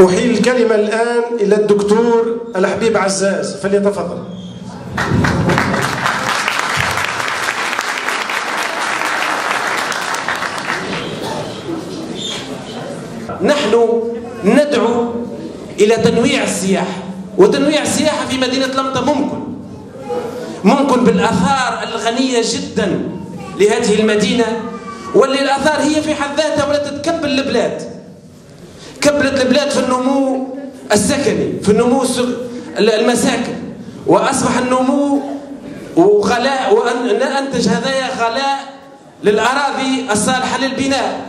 أحيل الكلمة الآن إلى الدكتور الحبيب عزاز، فليتفضل. نحن ندعو إلى تنويع السياحة، وتنويع السياحة في مدينة لمطة ممكن بالآثار الغنية جدا لهذه المدينة، واللي الآثار هي في حد ذاتها ولا تتكبل البلاد، كبلت البلاد في النمو السكني، في النمو المساكن، وأصبح النمو وغلاء، وأنتج هذايا غلاء للأراضي الصالحة للبناء،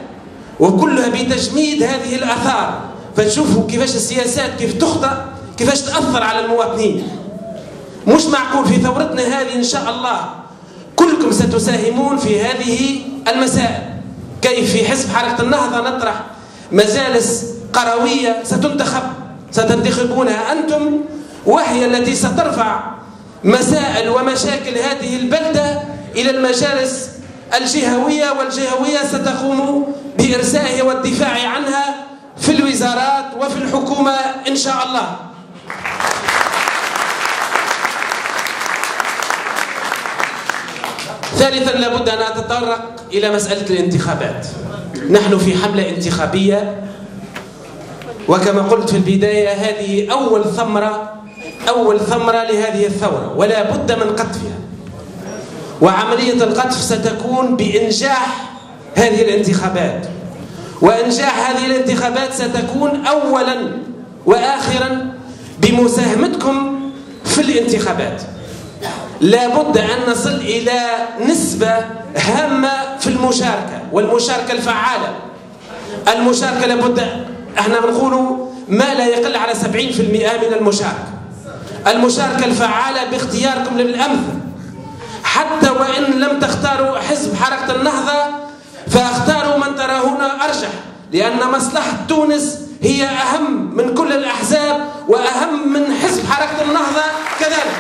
وكلها بتجميد هذه الآثار. فتشوفوا كيفاش السياسات كيف تخطأ، كيفاش تأثر على المواطنين. مش معقول في ثورتنا هذه إن شاء الله كلكم ستساهمون في هذه المسائل. كيف في حزب حركة النهضة نطرح مجالس قروية ستنتخبونها أنتم، وهي التي سترفع مسائل ومشاكل هذه البلدة إلى المجالس الجهوية، والجهوية ستقوم بإرسائها والدفاع عنها في الوزارات وفي الحكومة إن شاء الله. ثالثا لابد أن أتطرق إلى مسألة الانتخابات. نحن في حملة انتخابية، وكما قلت في البداية هذه أول ثمرة لهذه الثورة، ولا بد من قطفها. وعملية القطف ستكون بإنجاح هذه الانتخابات، وإنجاح هذه الانتخابات ستكون أولا وآخرا بمساهمتكم في الانتخابات. لا بد أن نصل إلى نسبة هامة في المشاركة، والمشاركة الفعالة. المشاركة لابد، احنا بنقولوا ما لا يقل على 70% من المشاركة. المشاركة الفعالة باختياركم للأمثل، حتى وإن لم تختاروا حزب حركة النهضة فاختاروا من تراهون أرجح، لأن مصلحة تونس هي أهم من كل الأحزاب وأهم من حزب حركة النهضة كذلك.